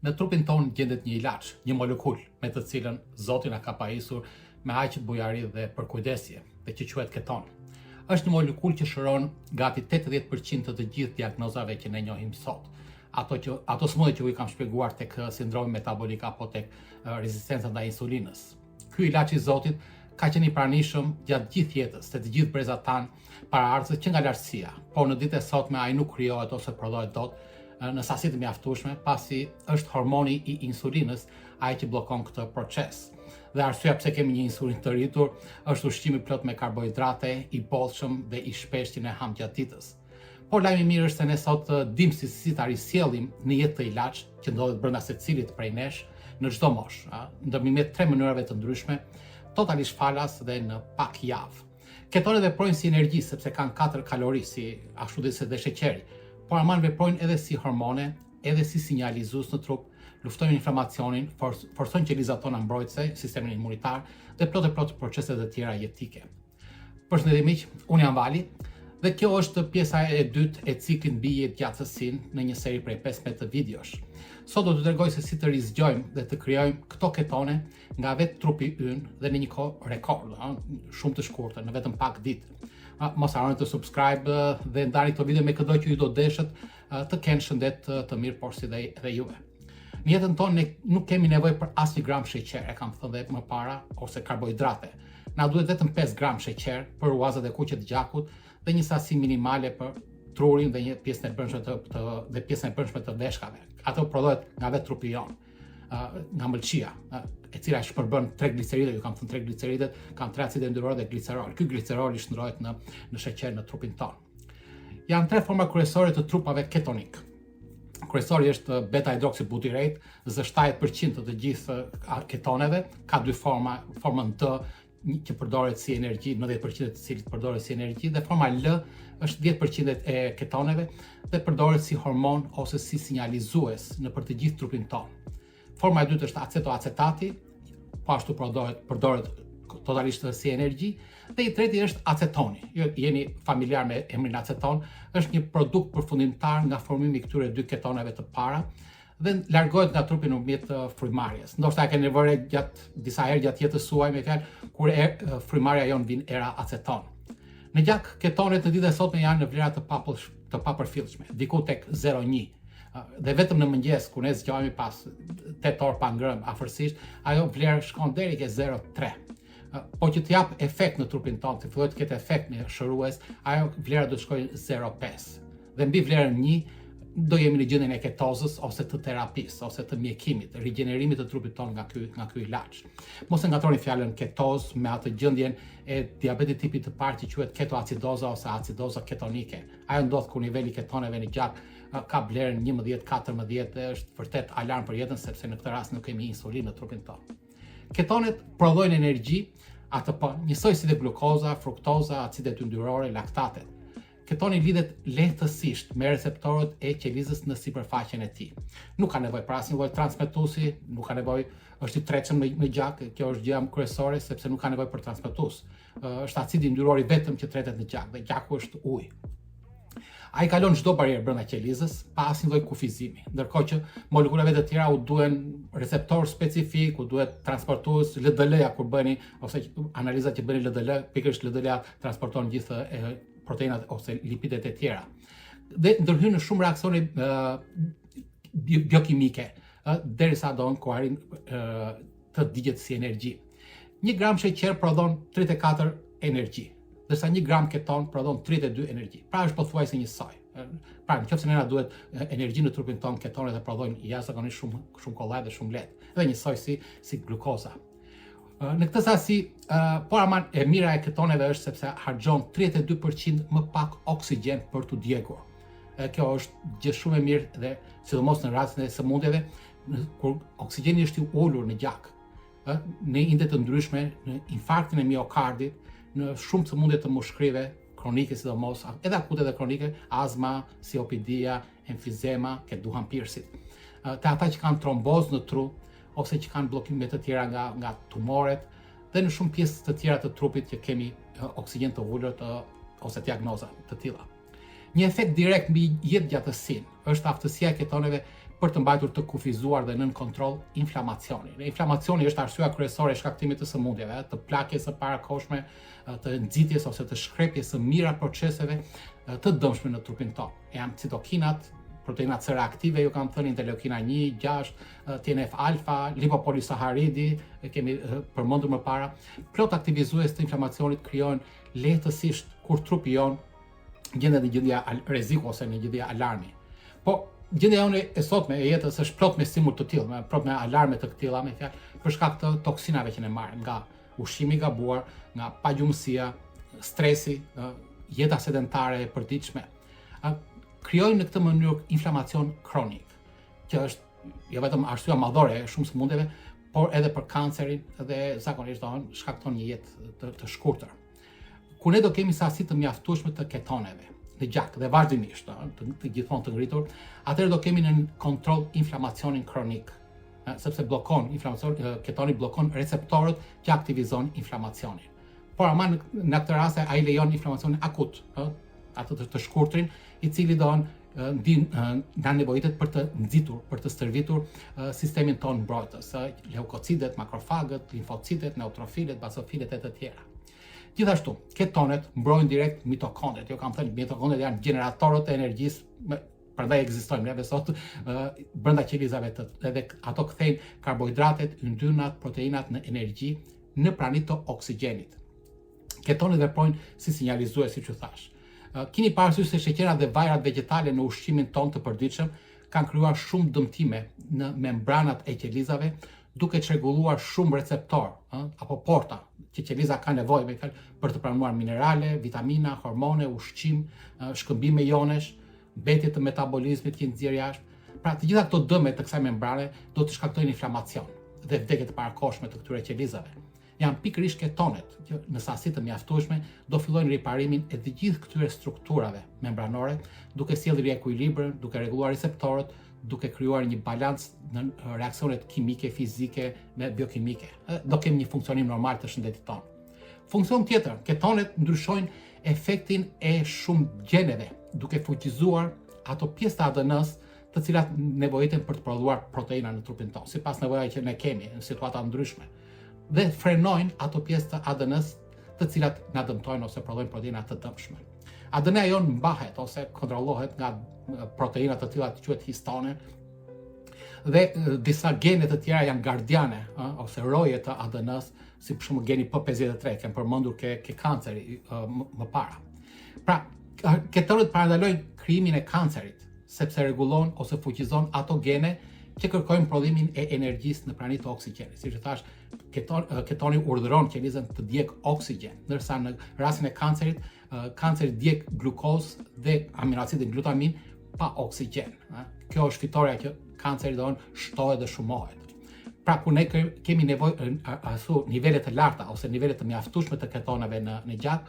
Në trupin ton gjendet një ilaç, një molekull me të cilën Zoti na ka pajisur me aq bujari dhe përkujdesje, dhe që quhet keton. Është një molekull që shëron gati 80% të gjithë diagnozave që ne njohim sot. Ato smundje që u kam shpjeguar tek sindromi metabolik apo tek rezistenca ndaj insulinës. Ky ilaç i Zotit ka qenë i pranishëm gjatë gjithë jetës, te të gjithë brezat tan paraardhësve që nga lartësia, por në ditët e sotme ai nuk krijohet ose prodhohet dot në sasi të mjaftueshme, pasi është hormoni i insulinës ai që bllokon këtë proces. Dhe arsyeja pse kemi një insulinë të rritur është ushqimi plot me karbohidrate, i bollshëm dhe i shpeshtë që ne ham gjatë ditës. Por lajmi i mirë është se ne sot dim si ta risjellim në jetë të ilaç që ndodhet brenda secilit prej nesh në çdo moshë, ndërmjet 3 mënyrave të ndryshme, totalisht falas dhe në pak javë. Ketonet veprojnë si energji sepse kanë 4 kalori, si ashtu dhe sheqeri, por aman veprojnë edhe si hormone, edhe si sinjalizues në trup, luftojnë inflamacionin, forsojnë qelizat tona mbrojtëse, sistemin imunitar dhe plot procese të tjera jetike. Përshëndetje miq, unë jam Vali dhe kjo është pjesa e dytë e ciklit mbi jetëgjatësinë në një seri prej 15 të videosh. Sot do t'ju tregoj se si të rizgjojmë dhe të krijojmë këto ketone nga vetë trupi ynë dhe në një kohë rekord, shumë të shkurtër, në vetëm pak ditë. Mos harroni të subscribe dhe ndani këto video me këdo që ju do deshët të kenë shëndet të mirë, por si dhe juve. Në jetën tonë ne nuk kemi nevojë për asnjë gram sheqer, e kam thënë dhe më para, ose karbohidrate. Na duhet vetëm 5 gram sheqer për uazat e kuqe të gjakut dhe një sasi minimale për trurin dhe një pjesën e brendshme të veshkave. Ato prodhohet nga vetë trupi jon, nga mëlçia, e cila shpërbën 3 gliceride, ju kam thënë 3 gliceridet, kanë 3 acide yndyror dhe glicerol. Ky glicerol i shndrohet në sheqer në trupin ton. Janë 3 forma kryesore të trupave ketonik. Kryesori është beta-hidroksibutyrate, 70% të gjithë ketoneve, ka 2 forma, formën T që përdoret si energji, 90% të cilit përdoret si energji, dhe forma L është 10% e ketoneve dhe përdoret si hormon ose si sinjalizues në për të gjithë trupin ton. Forma e dytë është acetoacetati, po ashtu përdoret totalisht si energji, dhe i treti është acetoni. Ju jeni familjar me emrin aceton, është një produkt përfundimtar nga formimi i këtyre 2 ketoneve të para dhe largohet nga trupi nëpërmjet frymarrjes. Ndoshta e keni vënë disa herë gjatë jetës suaj me fjalë kur frymarrja jon vin era aceton. Në gjak, ketonet në ditët e sotme janë në vlera të papërfillshme, diku tek 0,1. Dhe vetëm në mëngjes, kur ne zgjohemi pas 8 orë pa ngrënë afërsisht, ajo vlerë shkon deri ke 0,3. Po që të jap efekt në trupin tonë, të fillojë të ketë efekt në shërues, ajo vlera do të shkojë 0,5. Dhe mbi vlerën 1 do jemi në gjendjen e ketozës ose të terapisë ose të mjekimit, rigjenerimit të trupit tonë nga ky ilaç. Mos e ngatroni fjalën ketoz me atë gjendjen e diabetit tipit të parë që quhet ketoacidoza ose acidoza ketonike. Ajo ndodh kur niveli i ketoneve në gjak ka vlerën 11-14 dhe është vërtet alarm për jetën sepse në këtë rast nuk kemi insulinë në trupin tonë. Ketonet prodhojnë energji, njësoj si dhe glukoza, fruktoza, acidet yndyrore, laktatet. Ketoni lidhet lehtësisht me receptorët e qelizës në sipërfaqen e tij. Nuk ka nevojë për asnjë lloj transmetuesi, nuk ka nevojë, është i tretshëm me gjak, kjo është gjëja kryesore sepse nuk ka nevojë për transmetues. Është acidi yndyror i vetëm që tretet në gjak dhe gjaku është ujë. Ai kalon çdo barierë brenda qelizës pa asnjë lloj kufizimi, ndërkohë që molekulave të tjera u duhen receptor specifik, u duhet transportues, LDL-ja kur bëni ose analizat që bëni LDL, pikërisht LDL-ja transporton gjithë proteinat ose lipidet e tjera. Dhe ndërhyn në shumë reaksione biokimike, derisa do ku arrin të digjet si energji. 1 gram sheqer prodhon 34 energji, ndërsa 1 gram keton prodhon 32 energji. Pra është pothuajse njësoj. Pra nëse ne na duhet energji në trupin ton, ketonet e prodhojnë jashtëzakonisht shumë kollaj dhe shumë lehtë. Dhe njësoj si glukoza. Në këtë sasi, por aman e mira e ketoneve është sepse harxhon 32% më pak oksigjen për t'u djegur. Kjo është gjë shumë e mirë dhe sidomos në rastin e sëmundjeve, kur oksigjeni është i ulur në gjak, në inde të ndryshme, në infarktin e miokardit, në shumë sëmundje të mushkrive, kronike sidomos, edhe akute dhe kronike, azma, COPD-ja, emfizema, ke duhan pirsit. Te ata që kanë tromboz në tru, ose që kanë bllokime të tjera nga tumoret dhe në shumë pjesë të tjera të trupit që kemi oksigjen të ulur ose diagnoza të tilla. Një efekt direkt mbi jetëgjatësinë është aftësia e ketoneve për të mbajtur të kufizuar dhe nën kontroll inflamacionin. Inflamacioni është arsyeja kryesore e shkaktimit të sëmundjeve, të plakjes së parakohshme, të nxitjes ose të shkrepjes së mira proceseve të dëmshme në trupin tonë. Janë citokinat, proteinat C reaktive, ju kam thënë interleukina 1, 6, TNF-alfa, lipopolisaharidi, e kemi përmendur më para. Plot aktivizues të inflamacionit krijohen lehtësisht kur trupi jon gjendet në gjendje rreziku ose në gjendje alarmi. Po gjendja jonë e sotme e jetës është plot me stimull të tillë, plot me alarme të tilla, me fjalë, për shkak të toksinave që ne marrim nga ushqimi i gabuar, nga pagjumësia, stresi, jeta sedentare e përditshme. Krijojnë në këtë mënyrë inflamacion kronik, që është jo vetëm arsyeja madhore e shumë sëmundjeve, por edhe për kancerin dhe zakonisht shkakton një jetë të shkurtër. Kur ne do kemi sasi të mjaftueshme të ketoneve në gjak dhe vazhdimisht të gjithmonë të ngritur, atëherë do kemi në kontroll inflamacionin kronik, sepse ketoni bllokon receptorët që aktivizon inflamacionin. Por ama në këtë rast ai lejon inflamacionin akut, atë të shkurtrin, i cili na nevojitet për të nxitur, për të stërvitur sistemin tonë mbrojtës, leukocitet, makrofagët, limfocitet, neutrofilet, basofilet e të tjera. Gjithashtu, ketonet mbrojnë direkt mitokondriat. Jo kam thënë, mitokondriat janë generatorët e energjisë, prandaj ekzistojnë neve sot brenda qelizave edhe ato kthejnë karbohidratet, yndynat, proteinat në energji në pranitë të oksigjenit. Ketonet veprojnë si sinjalizues, siç u thash. Keni parasysh se sheqerat dhe vajrat vegetale në ushqimin tonë të përditshëm kanë krijuar shumë dëmtime në membranat e qelizave, duke çrregulluar shumë receptor apo porta që qeliza ka nevojë për të pranuar minerale, vitamina, hormone, ushqim, shkëmbime jonesh, mbetje të metabolizmit që nxjerr jashtë. Pra të gjitha këto dëme të kësaj membrane do të shkaktojnë inflamacion dhe vdekje të parakohshme të këtyre qelizave. Janë pikërisht ketonet që në sasi të mjaftueshme do fillojnë riparimin e të gjithë këtyre strukturave membranore, duke sjellë ekuilibër, duke rregulluar receptorët, duke krijuar një balans në reaksionet kimike, fizike me biokimike. Do kemi një funksionim normal të shëndetit tonë. Funksion tjetër, ketonet ndryshojnë efektin e shumë gjeneve, duke fuqizuar ato pjesë të ADN-s të cilat nevojiten për të prodhuar proteina në trupin tonë, sipas nevojave që ne kemi në situata ndryshme. Dhe frenojnë ato pjesë të ADN-s të cilat na dëmtojnë ose prodhojnë proteina të dëmshme. ADN-a jon mbahet ose kontrollohet nga proteina të tilla që quhet histone dhe disa gene të tjera janë gardiane ose roje të ADN-s, si për shembull geni P53, kem përmendur ke kanceri më para. Pra, ketonet parandalojnë krijimin e kancerit, sepse rregullon ose fuqizon ato gene që kërkojnë prodhimin e energjisë në pranitë të oksigjenit. Siç e thash, ketoni urdhëron qelizën të djeg oksigjen, ndërsa në rastin e kancerit, kanceri djeg glukozë dhe aminoacidin glutamin pa oksigjen. Kjo është fitoria që kanceri shtohet dhe shumohet. Pra kur ne kemi nevojë nivele të larta ose nivele të mjaftueshme të ketoneve në gjak,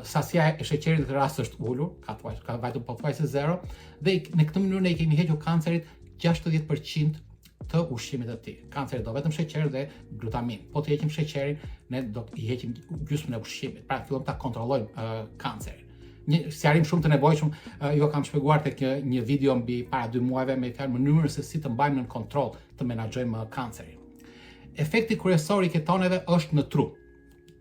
sasia e sheqerit në këtë rast është ulur, ka vajtur pothuajse 0, dhe në këtë mënyrë ne kemi hequr kancerit 60% të ushqimit të tij. Kanceri do vetëm sheqer dhe glutamin. Po të heqim sheqerin, ne do i heqim gjysmën e ushqimit. Pra fillojmë ta kontrollojmë kancerin. Një sqarim shumë të nevojshëm, ju kam shpjeguar tek një video mbi para 2 muajve me mënyrën se si të mbajmë në kontroll të menaxhojmë kancerin. Efekti kryesor i ketoneve është në tru.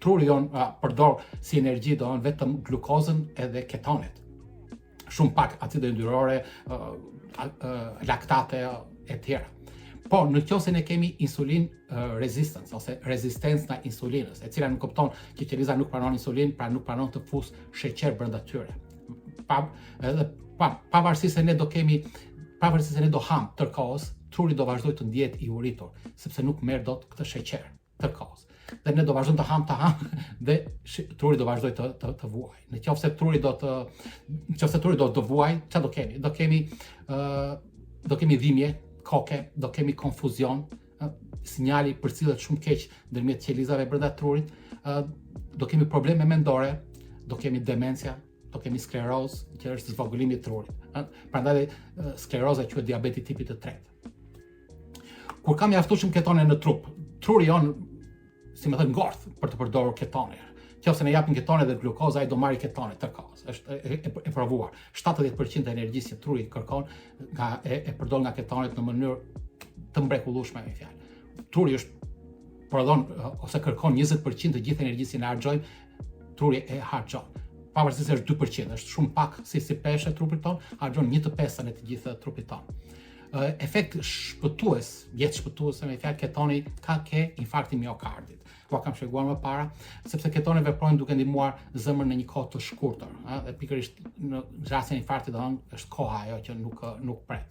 Truri jon përdor si energji vetëm glukozën edhe ketonet. Shumë pak acide yndyrore, laktate e tjera. Por në qoftë se ne kemi insulin resistance ose rezistencë ndaj insulinës, e cila nuk kupton që qeliza nuk pranon insulin, pra nuk pranon të fusë sheqer brenda tyre. Pavarësisht se ne do ham tërkohës, truri do vazhdoj të ndihet i uritur, sepse nuk merr dot këtë sheqer tërkohës. Dhe ne do vazhdojmë të ham dhe truri do vazhdoj të vuaj. Në qoftë se truri do të vuaj, çfarë do kemi? Do kemi dhimbje koke, do kemi konfuzion, sinjali përcillet shumë keq ndërmjet qelizave brenda trurit, do kemi probleme mendore, do kemi demencia, do kemi sklerozë, që është zvogëlimi i trurit. Prandaj skleroza quhet diabeti tipit të 3. Kur kam mjaftueshëm ketone në trup, truri jon, si më thënë, ngorth për të përdorur ketone, Nëse ne japim ketone dhe glukozë, ai do marrë ketone tërkohës. Është e provuar. 70% e energjisë që truri kërkon e përdor nga ketonet në mënyrë të mrekullueshme me fjalë. Truri ose kërkon 20% të gjithë energjisë që ne harxojmë, truri e harxon. Pavarësisht se është 2%, është shumë pak si peshë e trupit ton, harxhon 1/5 e të gjithë trupit ton. Efekt shpëtues, jetë shpëtuese me fjalë, ketoni ke infarkti miokardit. Ua kam shpjeguar më para, sepse ketoni veprojnë duke ndihmuar zemrën në një kohë të shkurtër, dhe pikërisht në rastin e infarktit është koha ajo që nuk pret.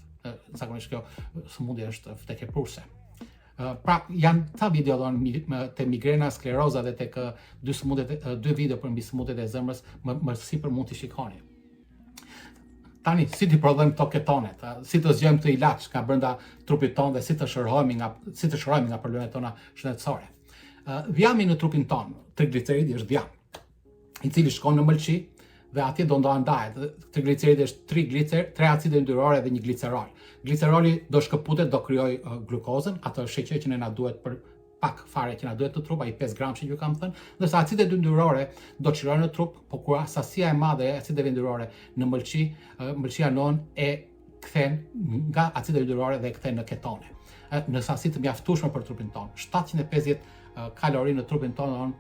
Zakonisht kjo sëmundje është vdekjepruese. Pra janë ta video te migrena, skleroza dhe tek dy video për mbi sëmundjet e zemrës më sipër mund t'i shikoni. Tani, si t'i prodhojmë këto ketonet, si të zgjojmë këtë ilaç nga brenda trupit ton dhe si të shërohemi nga problemet tona shëndetësore. Dhjami në trupin ton, trigliceridi është dhjam, i cili shkon në mëlçi dhe atje do ndahet. Trigliceridi është 3 acide yndyrore dhe 1 glicerol. Gliceroli do shkëputet, do krijoj glukozën, atë sheqer që ne na duhet për pak fare që na duhet të trup, ai 5 gram që ju kam thënë, ndërsa acidet yndyrore do çlirohen në trup, por kur sasia e madhe e acideve yndyrore në mëlçi, mëlçia non e kthen nga acidet yndyrore dhe e kthen në ketone. Në sasi të mjaftueshme për trupin ton. 750 kalori në trupin ton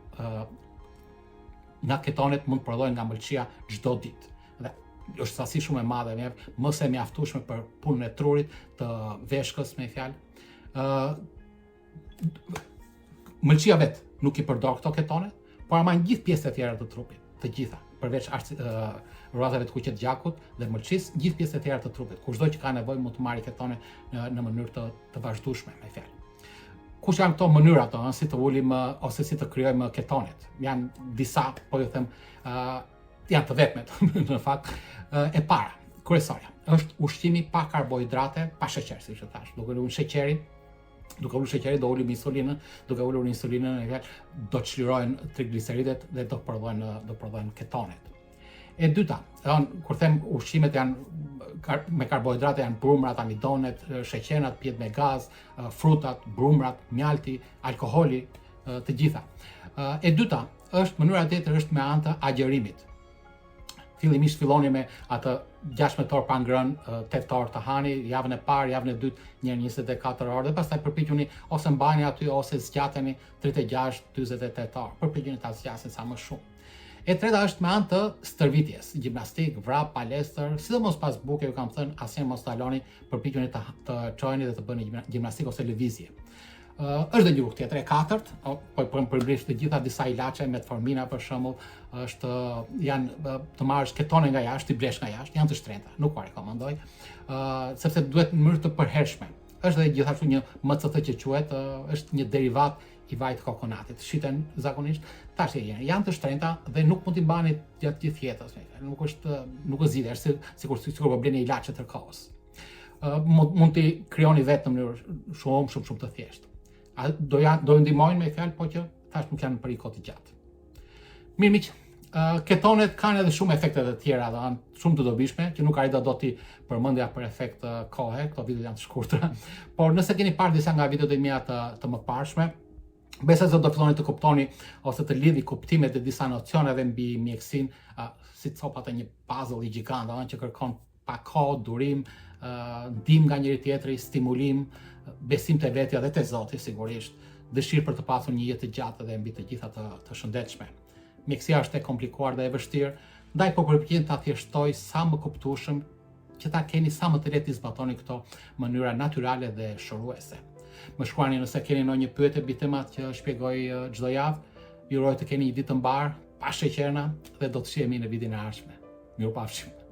nga ketonet mund të prodhohen nga mëlçia çdo ditë. Dhe është sasi shumë e madhe, më se mjaftueshme për punën e trurit, të veshkës me fjalë. Mëlçia vet nuk i përdor këto ketone, por ama në gjithë pjesët e tjera të trupit, të gjitha, përveç rrugave të kuqe të gjakut dhe mëlçisë, gjithë pjesët e tjera të trupit. Kushdo që ka nevojë mund të marrë ketone në mënyrë të vazhdueshme me fjalë. Kush janë këto mënyra si të ulim ose si të krijojmë ketonet? Janë disa, po ju them, janë të vetmet në fakt. E para, kryesorja, është ushqimi pa karbohidrate, pa sheqer, siç e thash. Duke ulur sheqerin, do ulim insulinën, duke ulur insulinën, do çlirohen trigliceridet dhe do prodhohen ketonet. E dyta, kur them ushqimet janë me karbohidrate, janë brumrat, amidonet, sheqenat, pjetë me gaz, frutat, brumrat, mjalti, alkoholi, të gjitha. E dyta, mënyra tjetër është me anë të agjerimit. Fillimisht filloni me atë 16 orë pa ngrënë, 8 orë të hani, javën e parë, javën e dytë, njërë 24 orë, dhe pastaj përpiquni ose mbani aty ose zgjateni 36-48 orë. Përpiquni ta zgjasni sa më shumë. E treta është me anë të stërvitjes, gjimnastik, vrap, palestër, sidomos pas buke, ju kam thënë, asnjëherë mos taloni, përpiquni të çojeni dhe të bëni gjimnastik ose lëvizje. Është dhe një rrugë tjetër, e katërt, po përmbledh të gjitha disa ilaçe, metformina për shembull, janë të marrësh ketone nga jashtë, i blesh nga jashtë, janë të shtrenjta, nuk po rekomandoj, sepse duhet në mënyrë të përhershme. Është dhe gjithashtu një MCT që quhet, është një derivat i vajit të kokonatit. Shiten zakonisht, tash janë të shtrenjta dhe nuk mund t'i mbani gjatë gjithë jetës. Nuk zgjidhet, është sikur po bleni ilaçe tërkohës. Mund t'i krijoni vetë në mënyrë shumë të thjeshtë. Do ju ndihmojnë me fjalë, po që tash nuk janë për një kohë të gjatë. Mirë miq, ketonet kanë edhe shumë efekte të tjera, shumë të dobishme, që nuk arrita do t'i përmendja për efekt kohe, këto video janë të shkurtra, por nëse keni parë disa nga videot e mia të mëparshme, besoj se do filloni të kuptoni ose të lidhni kuptimet e disa nocioneve mbi mjekësinë, si copat e një puzzle i gjigant, që kërkon pa kohë, durim, ndihmë nga njëri tjetri, stimulim, besim te vetja dhe te Zoti sigurisht, dëshirë për të pasur një jetë të gjatë dhe mbi të gjitha të shëndetshme. Mjekësia është e komplikuar dhe e vështirë, ndaj po përpiqem ta thjeshtoj sa më kuptueshëm që ta keni sa më të lehtë të zbatoni këto mënyra natyrale dhe shëruese. Më shkruani nëse keni ndonjë pyetje mbi temat që shpjegoj çdo javë. Ju uroj të keni një ditë të mbar, pa sheqerna dhe do të shihemi në videon e ardhshëm. Mirupafshim.